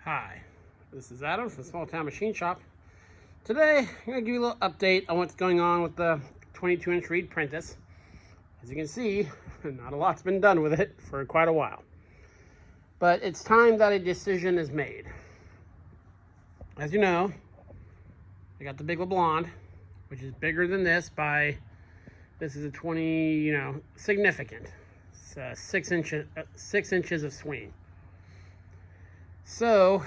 Hi, this is Adam from Small Town Machine Shop. Today, I'm going to give you a little update on what's going on with the 22-inch reed-prentice. As you can see, not a lot's been done with it for quite a while. But it's time that a decision is made. As you know, I got the Big LeBlond, which is bigger than this by, this is a 20, significant. It's 6 inches of swing. So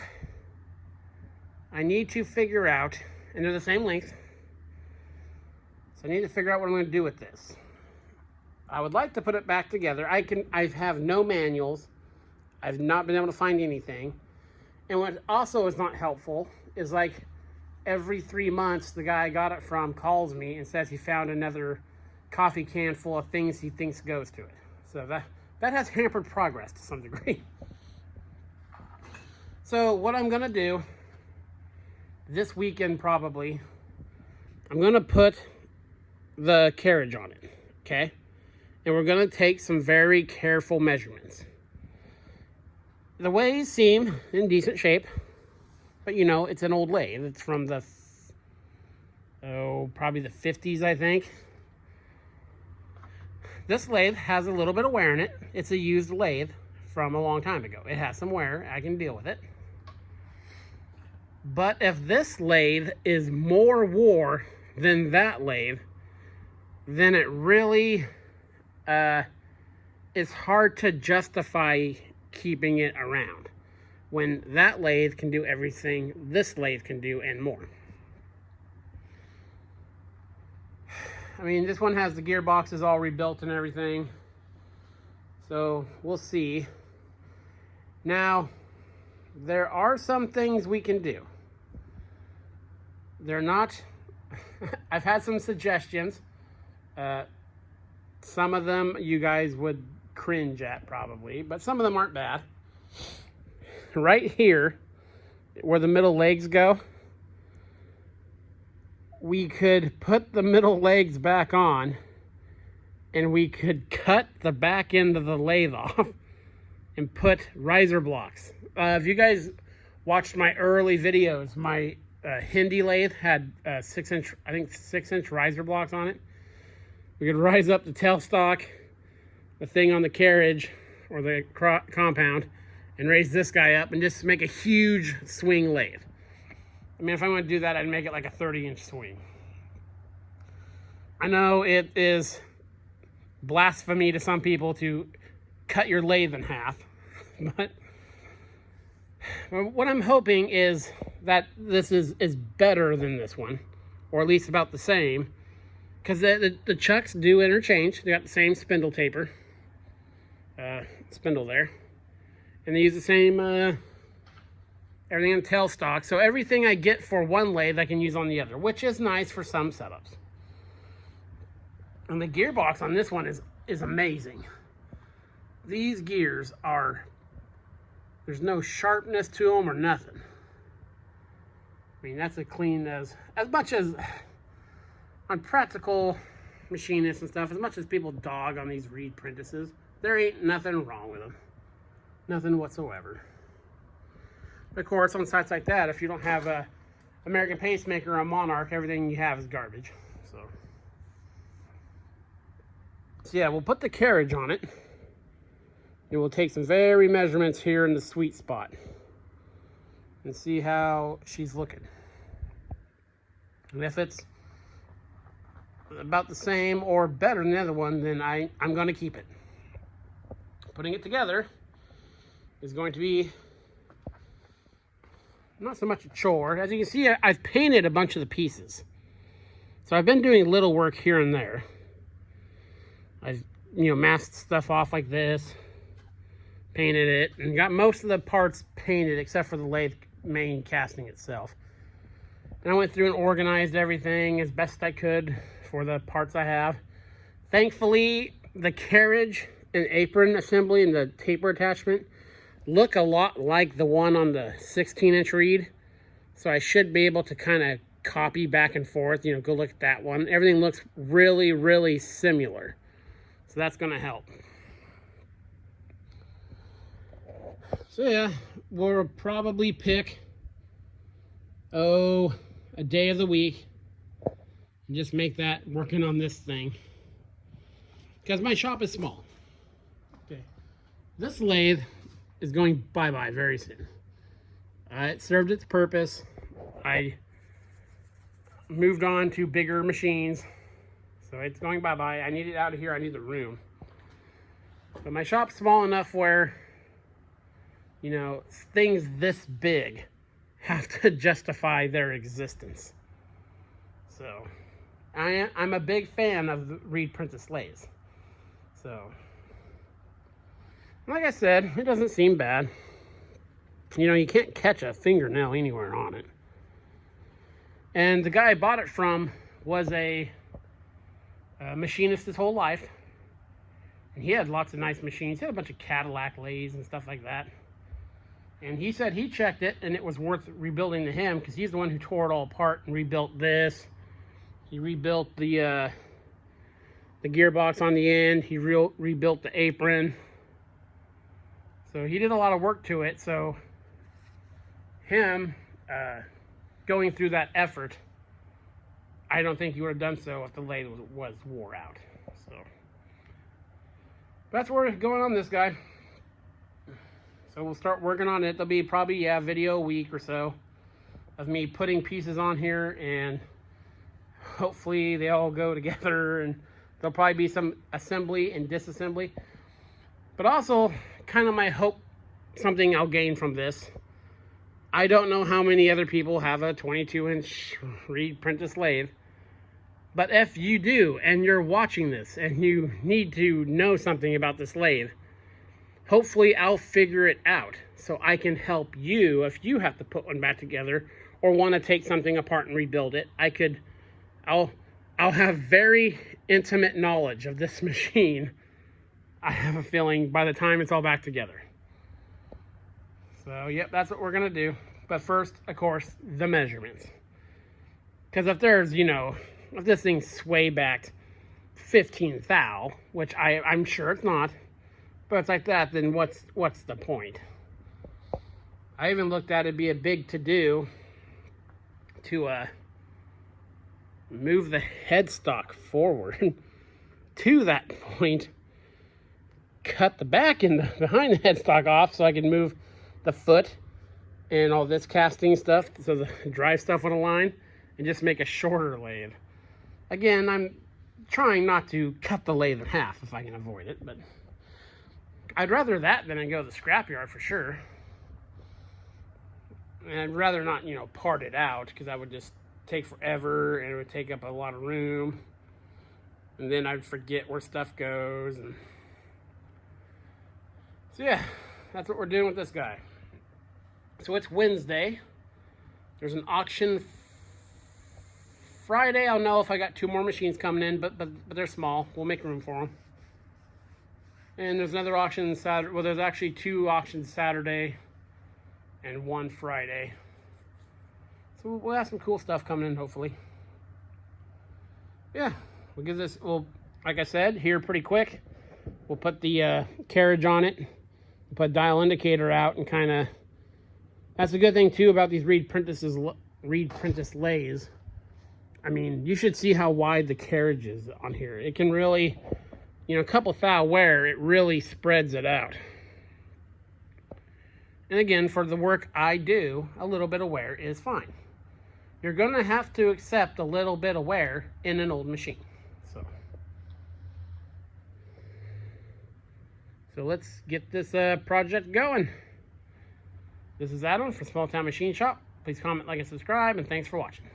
I need to figure out, and they're the same length, so I need to figure out what I'm going to do with this. I would like to put it back together. I have no manuals. I've not been able to find anything. And what also is not helpful is, like, every 3 months the guy I got it from calls me and says he found another coffee can full of things he thinks goes to it. So that has hampered progress to some degree. So what I'm gonna do this weekend, probably, I'm gonna put the carriage on it, okay? And we're gonna take some very careful measurements. The ways seem in decent shape, but it's an old lathe. It's from the, probably the 50s, I think. This lathe has a little bit of wear in it. It's a used lathe from a long time ago. It has some wear. I can deal with it. But if this lathe is more wore than that lathe, then it really is hard to justify keeping it around when that lathe can do everything this lathe can do and more. I mean, this one has the gearboxes all rebuilt and everything, so we'll see. Now, there are some things we can do. They're not, I've had some suggestions. Some of them you guys would cringe at probably, but some of them aren't bad. Right here, where the middle legs go, we could put the middle legs back on and we could cut the back end of the lathe off and put riser blocks. If you guys watched my early videos, my Hindi lathe had 6-inch riser blocks on it. We could rise up the tailstock, the thing on the carriage or the compound, and raise this guy up and just make a huge swing lathe. I mean, if I want to do that, I'd make it like a 30-inch swing. I know it is blasphemy to some people to cut your lathe in half, but what I'm hoping is that this is better than this one, or at least about the same, because the chucks do interchange. They got the same spindle taper, spindle there, and they use the same everything in tailstock. So everything I get for one lathe I can use on the other, which is nice for some setups. And the gearbox on this one is amazing. These gears are, there's no sharpness to them or nothing. I mean, that's as clean as much as on practical machinists and stuff, as much as people dog on these reed-prentices, there ain't nothing wrong with them. Nothing whatsoever. But of course, on sites like that, if you don't have a American Pacemaker or a Monarch, everything you have is garbage. So yeah, we'll put the carriage on it. And we'll take some very measurements here in the sweet spot and see how she's looking. And if it's about the same or better than the other one, then I'm going to keep it. Putting it together is going to be not so much a chore. As you can see, I've painted a bunch of the pieces. So I've been doing little work here and there. I've, masked stuff off like this, painted it, and got most of the parts painted except for the lathe main casting itself. And I went through and organized everything as best I could for the parts I have. Thankfully, the carriage and apron assembly and the taper attachment look a lot like the one on the 16-inch reed. So I should be able to kind of copy back and forth, go look at that one. Everything looks really, really similar. So that's going to help. So yeah, we'll probably pick, a day of the week and just make that working on this thing. Because my shop is small. Okay. This lathe is going bye-bye very soon. It served its purpose. I moved on to bigger machines. So it's going bye-bye. I need it out of here. I need the room. But my shop's small enough where, you know, things this big have to justify their existence. So I'm a big fan of the reed-prentice lathes. So, like I said, it doesn't seem bad. You know, you can't catch a fingernail anywhere on it. And the guy I bought it from was a machinist his whole life. And he had lots of nice machines. He had a bunch of Cadillac lathes and stuff like that. And he said he checked it and it was worth rebuilding to him because he's the one who tore it all apart and rebuilt this. He rebuilt the gearbox on the end. He rebuilt the apron. So he did a lot of work to it. So him going through that effort, I don't think he would have done so if the lathe was wore out. So that's where we're going on this guy. So we'll start working on it. There'll be probably, video a week or so of me putting pieces on here, and hopefully they all go together, and there'll probably be some assembly and disassembly. But also, kind of my hope, something I'll gain from this. I don't know how many other people have a 22-inch reed-prentice lathe. But if you do, and you're watching this, and you need to know something about this lathe, hopefully I'll figure it out so I can help you if you have to put one back together or want to take something apart and rebuild it. I'll have very intimate knowledge of this machine, I have a feeling, by the time it's all back together. So, yep, that's what we're going to do. But first, of course, the measurements. Because if there's, if this thing's sway back 15 thou, which I'm sure it's not, but it's like that, then what's the point? I even looked at it'd be a big to-do to move the headstock forward to that point, cut the back end behind the headstock off so I can move the foot and all this casting stuff so the drive stuff would align, and just make a shorter lathe. Again, I'm trying not to cut the lathe in half if I can avoid it, but I'd rather that than I go to the scrapyard for sure. And I'd rather not, part it out, because that would just take forever and it would take up a lot of room. And then I'd forget where stuff goes. And so yeah, that's what we're doing with this guy. So it's Wednesday. There's an auction Friday. I'll know if I got 2 more machines coming in, but they're small. We'll make room for them. And there's another auction Saturday. Well, there's actually 2 auctions Saturday and 1 Friday. So we'll have some cool stuff coming in, hopefully. Yeah, we'll give this, like I said, here pretty quick. We'll put the carriage on it. We'll put dial indicator out and kind of, that's a good thing too about these reed-prentice lathes. I mean, you should see how wide the carriage is on here. It can really, a couple thou wear, it really spreads it out. And again, for the work I do, a little bit of wear is fine. You're going to have to accept a little bit of wear in an old machine. So let's get this project going. This is Adam from Small Town Machine Shop. Please comment, like, and subscribe, and thanks for watching.